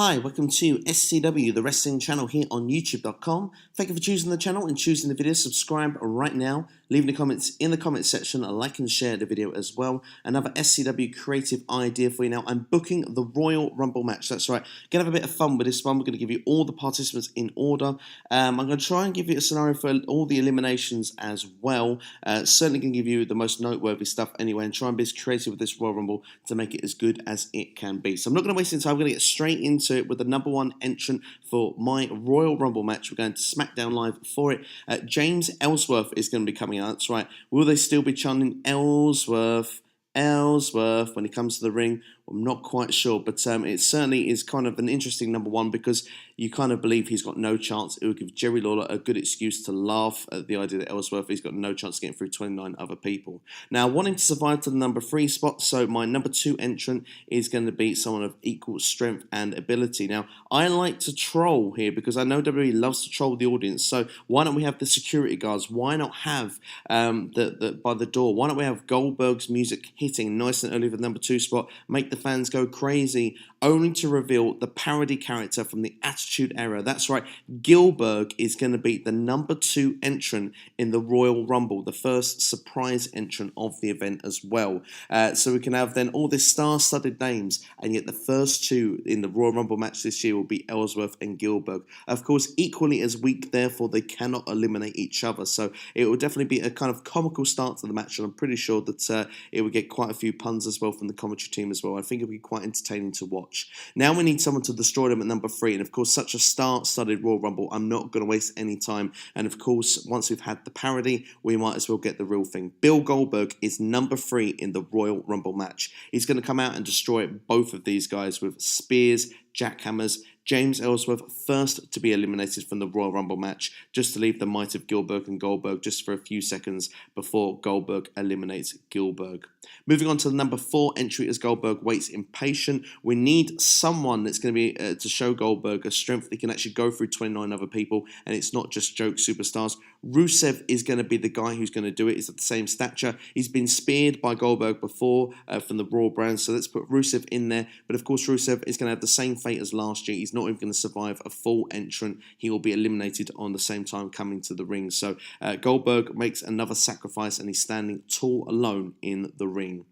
Hi, welcome to SCW, the wrestling channel here on YouTube.com. Thank you for choosing the channel and choosing the video. Subscribe right now. Leave the comments in the comments section. Like and share the video as well. Another SCW creative idea for you now. I'm booking the Royal Rumble match. That's right. Gonna have a bit of fun with this one. We're going to give you all the participants in order. I'm going to try and give you a scenario for all the eliminations as well. Certainly going to give you the most noteworthy stuff anyway and try and be as creative with this Royal Rumble to make it as good as it can be. So I'm not going to waste any time. I'm going to get straight into it with the number one entrant for my Royal Rumble match. We're going to SmackDown Live for it. James Ellsworth is going to be coming out. That's right. Will they still be chanting Ellsworth, Ellsworth when he comes to the ring? I'm not quite sure, but it certainly is kind of an interesting number one because you kind of believe he's got no chance. It would give Jerry Lawler a good excuse to laugh at the idea that Ellsworth he's got no chance of getting through 29 other people. Now, wanting to survive to the number 3 spot, so my number 2 entrant is going to be someone of equal strength and ability. Now, I like to troll here because I know WWE loves to troll the audience, so why don't we have the security guards? Why not have by the door? Why don't we have Goldberg's music hitting nice and early for the number 2 spot, make the fans go crazy, only to reveal the parody character from the Attitude Era. That's right, Gillberg is going to be the number 2 entrant in the Royal Rumble, the first surprise entrant of the event as well. So we can have then all this star-studded names, and yet the first 2 in the Royal Rumble match this year will be Ellsworth and Gillberg. Of course, equally as weak, therefore they cannot eliminate each other. So it will definitely be a kind of comical start to the match, and I'm pretty sure that it will get quite a few puns as well from the commentary team as well. I think it'll be quite entertaining to watch. Now we need someone to destroy them at number 3, and of course such a star-studded Royal Rumble, I'm not going to waste any time, and of course once we've had the parody we might as well get the real thing. Bill Goldberg is number 3 in the Royal Rumble match. He's going to come out and destroy both of these guys with spears, jackhammers. James Ellsworth first to be eliminated from the Royal Rumble match, just to leave the might of Gillberg and Goldberg just for a few seconds before Goldberg eliminates Gillberg. Moving on to the number 4 entry as Goldberg waits impatient. We need someone that's going to be to show Goldberg a strength that he can actually go through 29 other people, and it's not just joke superstars. Rusev is going to be the guy who's going to do it. He's at the same stature. He's been speared by Goldberg before from the Raw brand, so let's put Rusev in there. But of course, Rusev is going to have the same fate as last year. He's not even going to survive a full entrant. He will be eliminated on the same time coming to the ring. So Goldberg makes another sacrifice, and he's standing tall alone in the ring.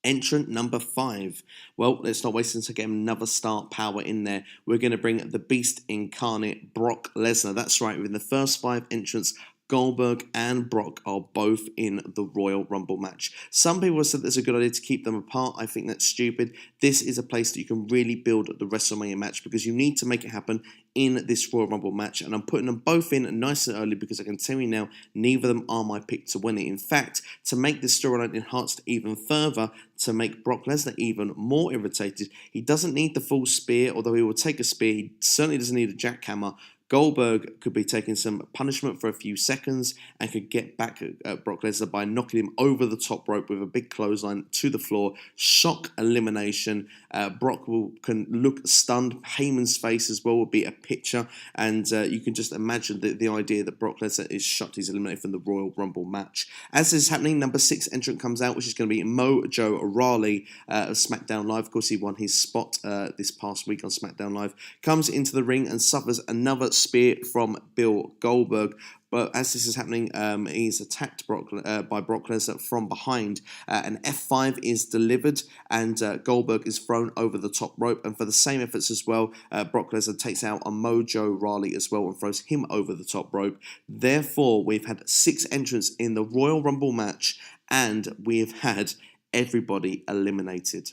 Entrant number 5. Well, let's not waste time to get another star power in there. We're going to bring the Beast incarnate, Brock Lesnar. That's right, within the first 5 entrants, Goldberg and Brock are both in the Royal Rumble match. Some people have said it's a good idea to keep them apart. I think that's stupid. This is a place that you can really build the WrestleMania match because you need to make it happen in this Royal Rumble match, and I'm putting them both in nice and early because I can tell you now, neither of them are my pick to win it. In fact, to make this storyline enhanced even further, to make Brock Lesnar even more irritated, he doesn't need the full spear, although he will take a spear. He certainly doesn't need a jackhammer. Goldberg could be taking some punishment for a few seconds and could get back at Brock Lesnar by knocking him over the top rope with a big clothesline to the floor. Shock elimination. Brock can look stunned. Heyman's face as well will be a picture, and you can just imagine the idea that Brock Lesnar is shocked he's eliminated from the Royal Rumble match. As this is happening, number 6 entrant comes out, which is going to be Mojo Rawley of SmackDown Live. Of course, he won his spot this past week on SmackDown Live. Comes into the ring and suffers another spear from Bill Goldberg. But as this is happening, he's attacked by Brock Lesnar from behind. An F5 is delivered, and Goldberg is thrown over the top rope. And for the same efforts as well, Brock Lesnar takes out a Mojo Rawley as well and throws him over the top rope. Therefore, we've had 6 entrants in the Royal Rumble match, and we have had everybody eliminated.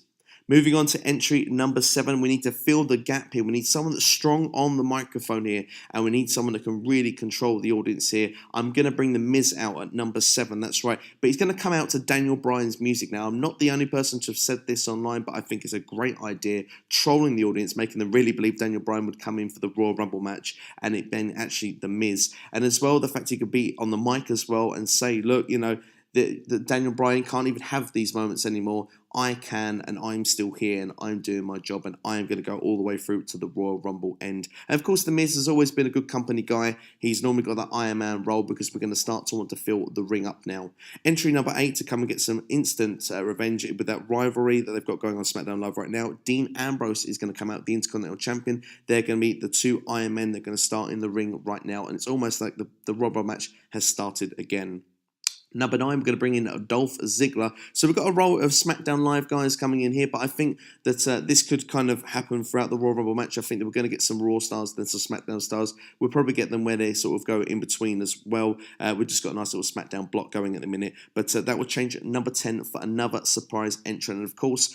Moving on to entry number 7, we need to fill the gap here. We need someone that's strong on the microphone here, and we need someone that can really control the audience here. I'm going to bring The Miz out at number 7, that's right. But he's going to come out to Daniel Bryan's music now. I'm not the only person to have said this online, but I think it's a great idea, trolling the audience, making them really believe Daniel Bryan would come in for the Royal Rumble match, and it being actually The Miz. And as well, the fact he could be on the mic as well and say, look, you know, that Daniel Bryan can't even have these moments anymore. I can, and I'm still here, and I'm doing my job, and I'm going to go all the way through to the Royal Rumble end. And of course, The Miz has always been a good company guy. He's normally got that Iron Man role because we're going to start to want to fill the ring up now. Entry number 8 to come and get some instant revenge with that rivalry that they've got going on SmackDown Live right now. Dean Ambrose is going to come out, the Intercontinental Champion. They're going to be the two Iron Men. They're going to start in the ring right now, and it's almost like the Royal Rumble match has started again. Number 9, we're going to bring in Dolph Ziggler. So we've got a roll of SmackDown Live guys coming in here, but I think that this could kind of happen throughout the Royal Rumble match. I think that we're going to get some Raw stars, then some SmackDown stars. We'll probably get them where they sort of go in between as well. We've just got a nice little SmackDown block going at the minute, but that will change at number 10 for another surprise entrant. And of course,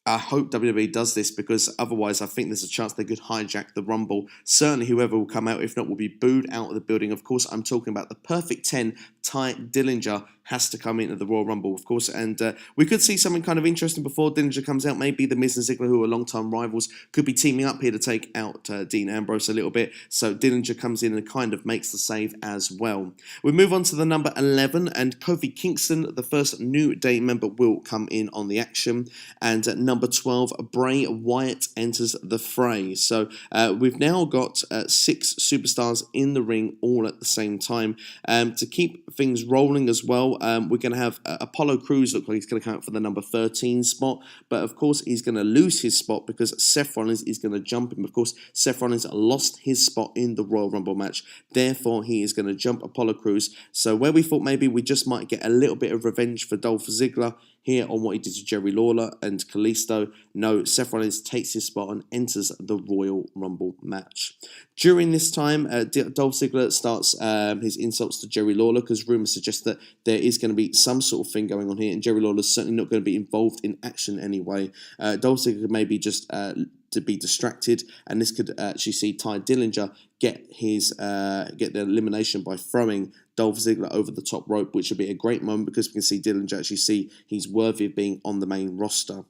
I hope WWE does this because otherwise I think there's a chance they could hijack the Rumble. Certainly whoever will come out, if not, will be booed out of the building. Of course, I'm talking about the Perfect 10. Ty Dillinger has to come into the Royal Rumble, of course, and we could see something kind of interesting before Dillinger comes out. Maybe the Miz and Ziggler, who are long-time rivals, could be teaming up here to take out Dean Ambrose a little bit. So Dillinger comes in and kind of makes the save as well. We move on to the number 11, and Kofi Kingston, the first New Day member, will come in on the action. And at number 12, Bray Wyatt enters the fray. So we've now got 6 superstars in the ring all at the same time. To keep things rolling as well, we're going to have Apollo Crews look like he's going to come out for the number 13 spot, but of course he's going to lose his spot because Seth Rollins is going to jump him. Of course, Seth Rollins lost his spot in the Royal Rumble match, therefore he is going to jump Apollo Crews. So where we thought maybe we just might get a little bit of revenge for Dolph Ziggler here on what he did to Jerry Lawler and Kalisto, no, Seth Rollins takes his spot and enters the Royal Rumble match. During this time, Dolph Ziggler starts his insults to Jerry Lawler because rumours suggest that there is going to be some sort of thing going on here, and Jerry Lawler's certainly not going to be involved in action anyway. Dolph Ziggler could maybe just to be distracted, and this could actually see Ty Dillinger get the elimination by throwing Dolph Ziggler over the top rope, which would be a great moment because we can see Dillinger actually see he's worthy of being on the main roster.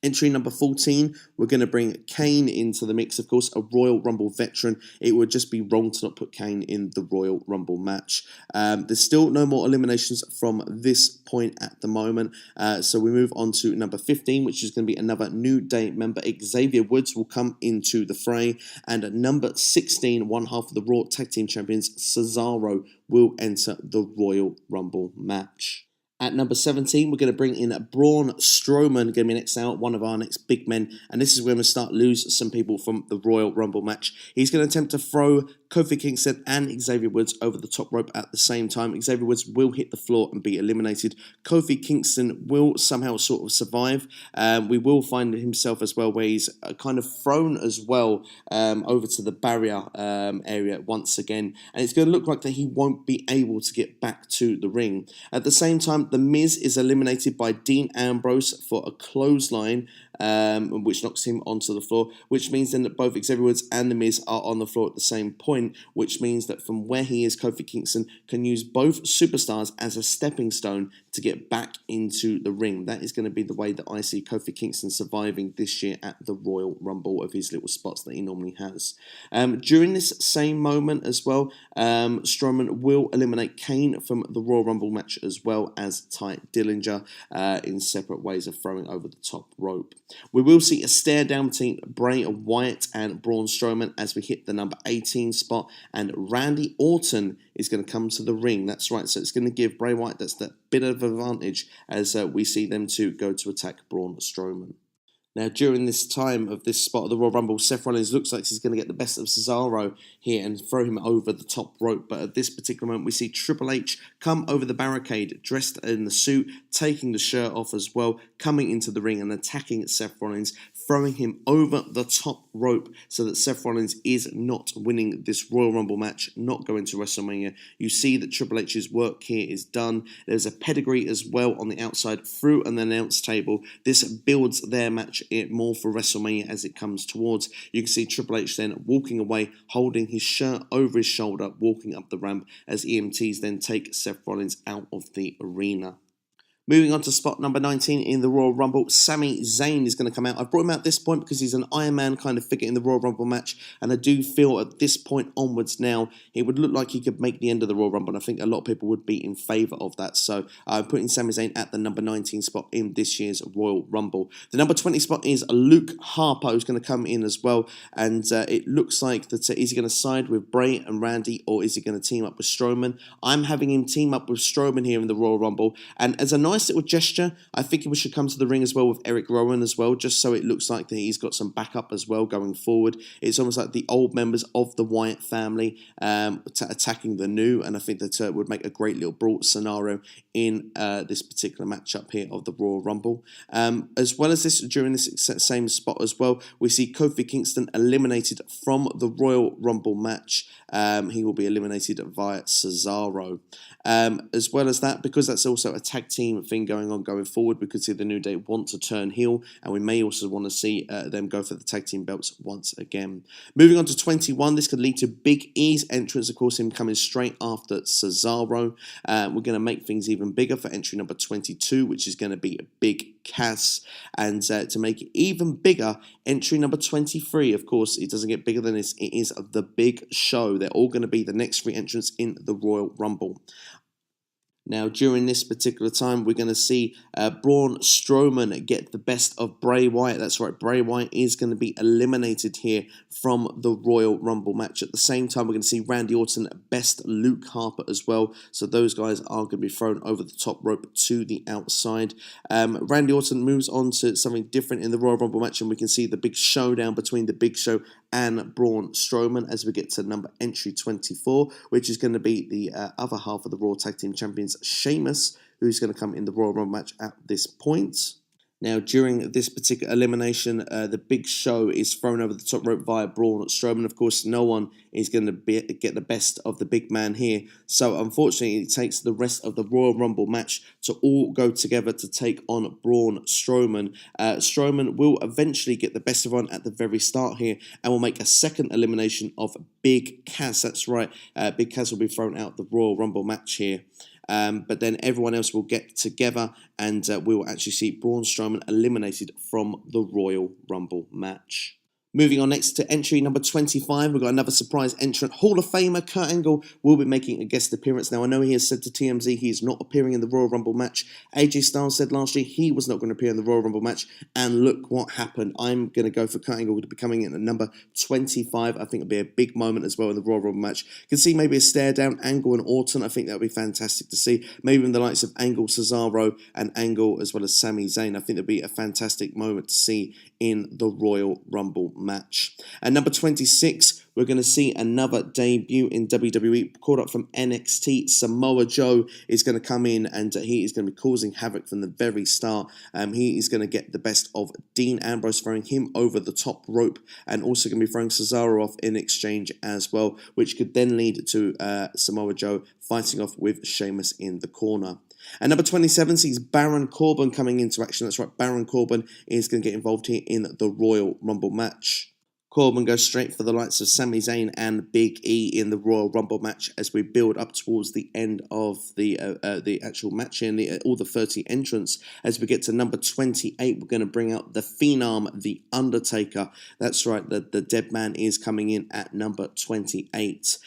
Entry number 14, we're going to bring Kane into the mix, of course, a Royal Rumble veteran. It would just be wrong to not put Kane in the Royal Rumble match. There's still no more eliminations from this point at the moment. So we move on to number 15, which is going to be another New Day member. Xavier Woods will come into the fray. And at number 16, one half of the Raw Tag Team Champions, Cesaro, will enter the Royal Rumble match. At number 17, we're going to bring in Braun Strowman, going to be next out, one of our next big men. And this is where we're going to start lose some people from the Royal Rumble match. He's going to attempt to throw Kofi Kingston and Xavier Woods over the top rope at the same time. Xavier Woods will hit the floor and be eliminated. Kofi Kingston will somehow sort of survive. We will find himself as well where he's kind of thrown as well over to the barrier area once again. And it's going to look like that he won't be able to get back to the ring. At the same time, The Miz is eliminated by Dean Ambrose for a clothesline, which knocks him onto the floor, which means then that both Xavier Woods and The Miz are on the floor at the same point, which means that from where he is, Kofi Kingston can use both superstars as a stepping stone to get back into the ring. That is going to be the way that I see Kofi Kingston surviving this year at the Royal Rumble of his little spots that he normally has. During this same moment as well, Strowman will eliminate Kane from the Royal Rumble match as well as Ty Dillinger in separate ways of throwing over the top rope. We will see a stare down between Bray Wyatt and Braun Strowman as we hit the number 18 spot, and Randy Orton is going to come to the ring. That's right, so it's going to give Bray Wyatt that bit of advantage as we see them two go to attack Braun Strowman. Now, during this time of this spot of the Royal Rumble, Seth Rollins looks like he's going to get the best of Cesaro here and throw him over the top rope. But at this particular moment, we see Triple H come over the barricade, dressed in the suit, taking the shirt off as well, coming into the ring and attacking Seth Rollins, throwing him over the top rope so that Seth Rollins is not winning this Royal Rumble match, not going to WrestleMania. You see that Triple H's work here is done. There's a pedigree as well on the outside through an announce table. This builds their match it more for WrestleMania as it comes towards. You can see Triple H then walking away, holding his shirt over his shoulder, walking up the ramp as EMTs then take Seth Rollins out of the arena. Moving on to spot number 19 in the Royal Rumble, Sami Zayn is going to come out. I've brought him out at this point because he's an Iron Man kind of figure in the Royal Rumble match, and I do feel at this point onwards now, it would look like he could make the end of the Royal Rumble, and I think a lot of people would be in favour of that. So I'm putting Sami Zayn at the number 19 spot in this year's Royal Rumble. The number 20 spot is Luke Harper, who's going to come in as well, and it looks like that is he going to side with Bray and Randy, or is he going to team up with Strowman? I'm having him team up with Strowman here in the Royal Rumble, and as a nice little gesture, I think he should come to the ring as well with Eric Rowan as well, just so it looks like that he's got some backup as well going forward. It's almost like the old members of the Wyatt family attacking the new, and I think that would make a great little brawl scenario in this particular matchup here of the Royal Rumble. As well as this, during this same spot as well, we see Kofi Kingston eliminated from the Royal Rumble match. He will be eliminated via Cesaro. As well as that, because that's also a tag team thing going forward, we could see the New Day want to turn heel, and we may also want to see them go for the tag team belts once again. Moving on to 21, this could lead to Big E's entrance, of course, him coming straight after Cesaro. We're going to make things even bigger for entry number 22, which is going to be Big Cass, and to make it even bigger, entry number 23, of course, it doesn't get bigger than this, it is The Big Show. They're all going to be the next three entrants in the Royal Rumble. Now, during this particular time, we're going to see Braun Strowman get the best of Bray Wyatt. That's right, Bray Wyatt is going to be eliminated here from the Royal Rumble match. At the same time, we're going to see Randy Orton best Luke Harper as well. So those guys are going to be thrown over the top rope to the outside. Randy Orton moves on to something different in the Royal Rumble match, and we can see the big showdown between the Big Show and Braun Strowman as we get to entry 24, which is going to be the other half of the Raw Tag Team Champions, Sheamus, who's going to come in the Royal Rumble match at this point. Now, during this particular elimination, the Big Show is thrown over the top rope via Braun Strowman. Of course, no one is going to get the best of the big man here. So, unfortunately, it takes the rest of the Royal Rumble match to all go together to take on Braun Strowman. Strowman will eventually get the best of one at the very start here, and will make a second elimination of Big Cass. That's right, Big Cass will be thrown out the Royal Rumble match here. But then everyone else will get together, and we will actually see Braun Strowman eliminated from the Royal Rumble match. Moving on next to entry number 25, we've got another surprise entrant. Hall of Famer Kurt Angle will be making a guest appearance. Now, I know he has said to TMZ he is not appearing in the Royal Rumble match. AJ Styles said last year he was not going to appear in the Royal Rumble match, and look what happened. I'm going to go for Kurt Angle to be coming in at number 25. I think it'll be a big moment as well in the Royal Rumble match. You can see maybe a stare down, Angle and Orton. I think that would be fantastic to see. Maybe in the likes of Angle, Cesaro, and Angle, as well as Sami Zayn. I think it'll be a fantastic moment to see in the Royal Rumble match. At number 26, we're going to see another debut in WWE, called up from NXT. Samoa Joe is going to come in, and he is going to be causing havoc from the very start. He is going to get the best of Dean Ambrose, throwing him over the top rope, and also going to be throwing Cesaro off in exchange as well, which could then lead to Samoa Joe fighting off with Sheamus in the corner. At number 27 sees Baron Corbin coming into action. That's right, Baron Corbin is going to get involved here in the Royal Rumble match. Corbin goes straight for the likes of Sami Zayn and Big E in the Royal Rumble match as we build up towards the end of the actual match and all the 30 entrants. As we get to number 28, we're going to bring out the Phenom, The Undertaker. That's right, the dead man is coming in at number 28.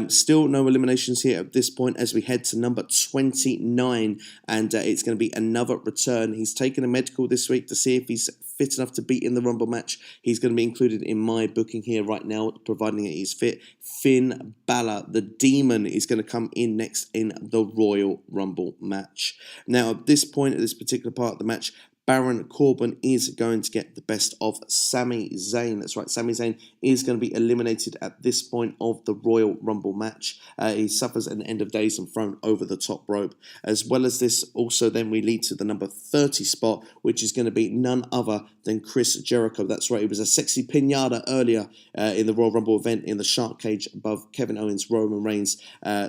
Still no eliminations here at this point as we head to number 29, and it's going to be another return. He's taken a medical this week to see if he's fit enough to be in the Rumble match. He's going to be included in my booking here right now, providing that he's fit. Finn Balor, the Demon, is going to come in next in the Royal Rumble match. Now, at this point, at this particular part of the match, Baron Corbin is going to get the best of Sami Zayn. That's right, Sami Zayn is going to be eliminated at this point of the Royal Rumble match. He suffers an end of days and thrown over the top rope. As well as this, also then we lead to the number 30 spot, which is going to be none other than Chris Jericho. That's right, it was a sexy pinata earlier in the Royal Rumble event in the Shark Cage above Kevin Owens' Roman Reigns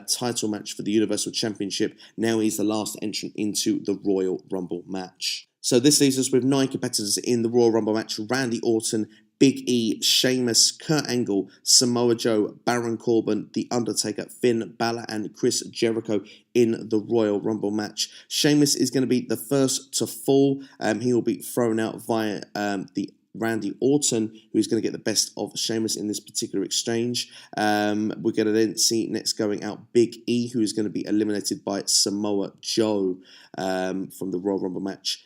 title match for the Universal Championship. Now he's the last entrant into the Royal Rumble match. So this leaves us with 9 competitors in the Royal Rumble match: Randy Orton, Big E, Sheamus, Kurt Angle, Samoa Joe, Baron Corbin, The Undertaker, Finn Balor, and Chris Jericho in the Royal Rumble match. Sheamus is going to be the first to fall. He will be thrown out via the Randy Orton, who's going to get the best of Sheamus in this particular exchange. We're going to then see next going out Big E, who is going to be eliminated by Samoa Joe from the Royal Rumble match.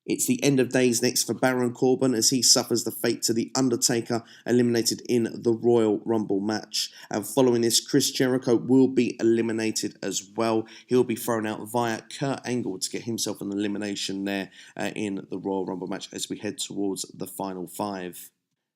It's the end of days next for Baron Corbin as he suffers the fate to The Undertaker, eliminated in the Royal Rumble match. And following this, Chris Jericho will be eliminated as well. He'll be thrown out via Kurt Angle to get himself an elimination there in the Royal Rumble match as we head towards the final 5.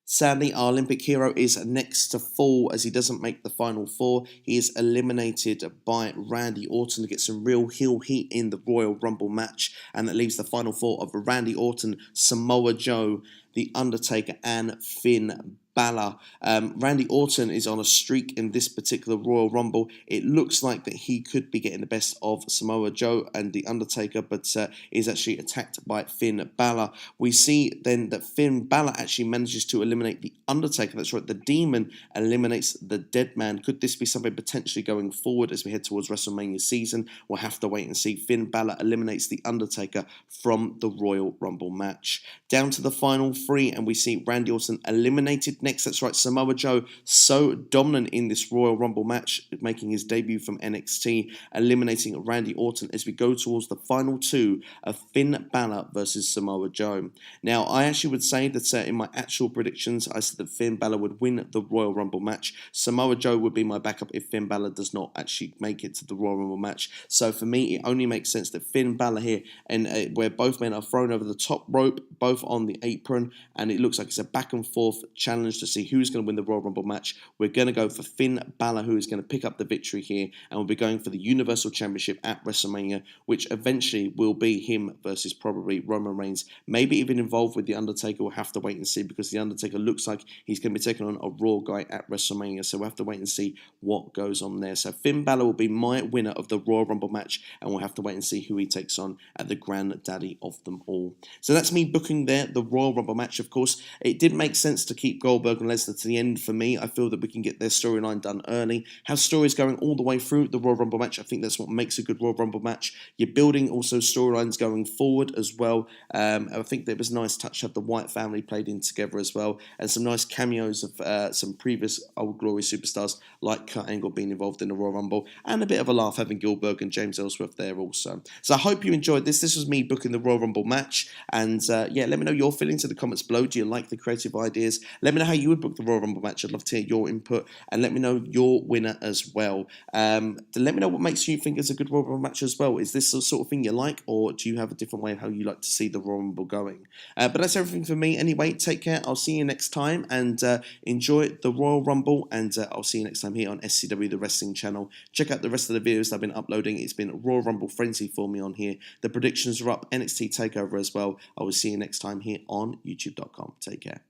Sadly, our Olympic hero is next to fall as he doesn't make the final 4. He is eliminated by Randy Orton to get some real heel heat in the Royal Rumble match, and that leaves the final 4 of Randy Orton, Samoa Joe, The Undertaker, and Finn Balor. Randy Orton is on a streak in this particular Royal Rumble. It looks like that he could be getting the best of Samoa Joe and The Undertaker, but is actually attacked by Finn Balor. We see then that Finn Balor actually manages to eliminate The Undertaker. That's right, the Demon eliminates the Dead Man. Could this be something potentially going forward as we head towards WrestleMania season? We'll have to wait and see. Finn Balor eliminates The Undertaker from the Royal Rumble match. Down to the final 3, and we see Randy Orton eliminated next. That's right, Samoa Joe, so dominant in this Royal Rumble match, making his debut from NXT, eliminating Randy Orton as we go towards the final 2 of Finn Balor versus Samoa Joe. Now, I actually would say that in my actual predictions, I said that Finn Balor would win the Royal Rumble match. Samoa Joe would be my backup if Finn Balor does not actually make it to the Royal Rumble match. So for me, it only makes sense that Finn Balor here, and where both men are thrown over the top rope, both on the apron, and it looks like it's a back and forth challenge to see who's going to win the Royal Rumble match. We're going to go for Finn Balor, who is going to pick up the victory here, and we'll be going for the Universal Championship at WrestleMania, which eventually will be him versus probably Roman Reigns. Maybe even involved with The Undertaker. We'll have to wait and see, because The Undertaker looks like he's going to be taking on a Raw guy at WrestleMania, so we'll have to wait and see what goes on there. So Finn Balor will be my winner of the Royal Rumble match, and we'll have to wait and see who he takes on at the granddaddy of them all. So that's me booking there the Royal Rumble match. Of course, it did make sense to keep Goldberg and Lesnar to the end for me. I feel that we can get their storyline done early. Have stories going all the way through the Royal Rumble match. I think that's what makes a good Royal Rumble match. You're building also storylines going forward as well. I think there was a nice touch to have the Wyatt family played in together as well, and some nice cameos of some previous Old Glory superstars like Kurt Angle being involved in the Royal Rumble, and a bit of a laugh having Goldberg and James Ellsworth there also. So I hope you enjoyed this. This was me booking the Royal Rumble match, and yeah, let me know your feelings in the comments below. Do you like the creative ideas? Let me know how you would book the Royal Rumble match. I'd love to hear your input, and let me know your winner as well. Let me know what makes you think it's a good Royal Rumble match as well. Is this the sort of thing you like, or do you have a different way of how you like to see the Royal Rumble going? But that's everything for me anyway. Take care. I'll see you next time, and enjoy the Royal Rumble, and I'll see you next time here on SCW, the wrestling channel. Check out the rest of the videos I've been uploading. It's been Royal Rumble frenzy for me on here. The predictions are up, NXT TakeOver as well. I will see you next time here on YouTube.com. Take care.